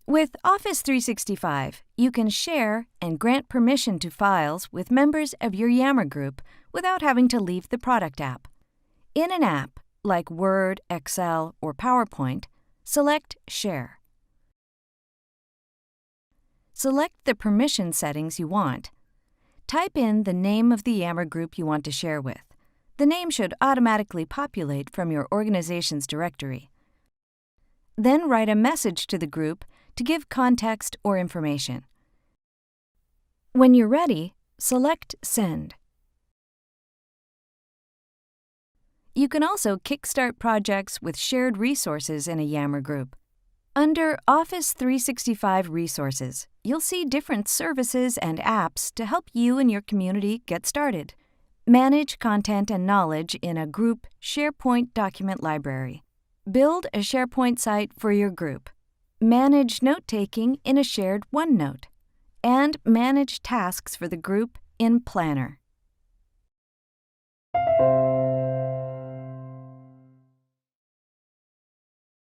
With Office 365, you can share and grant permission to files with members of your Yammer group without having to leave the product app. In an app, like Word, Excel, or PowerPoint, select Share. Select the permission settings you want. Type in the name of the Yammer group you want to share with. The name should automatically populate from your organization's directory. Then write a message to the group to give context or information. When you're ready, select Send. You can also kickstart projects with shared resources in a Yammer group. Under Office 365 Resources, you'll see different services and apps to help you and your community get started. Manage content and knowledge in a group SharePoint Document Library. Build a SharePoint site for your group. Manage note-taking in a shared OneNote. And manage tasks for the group in Planner.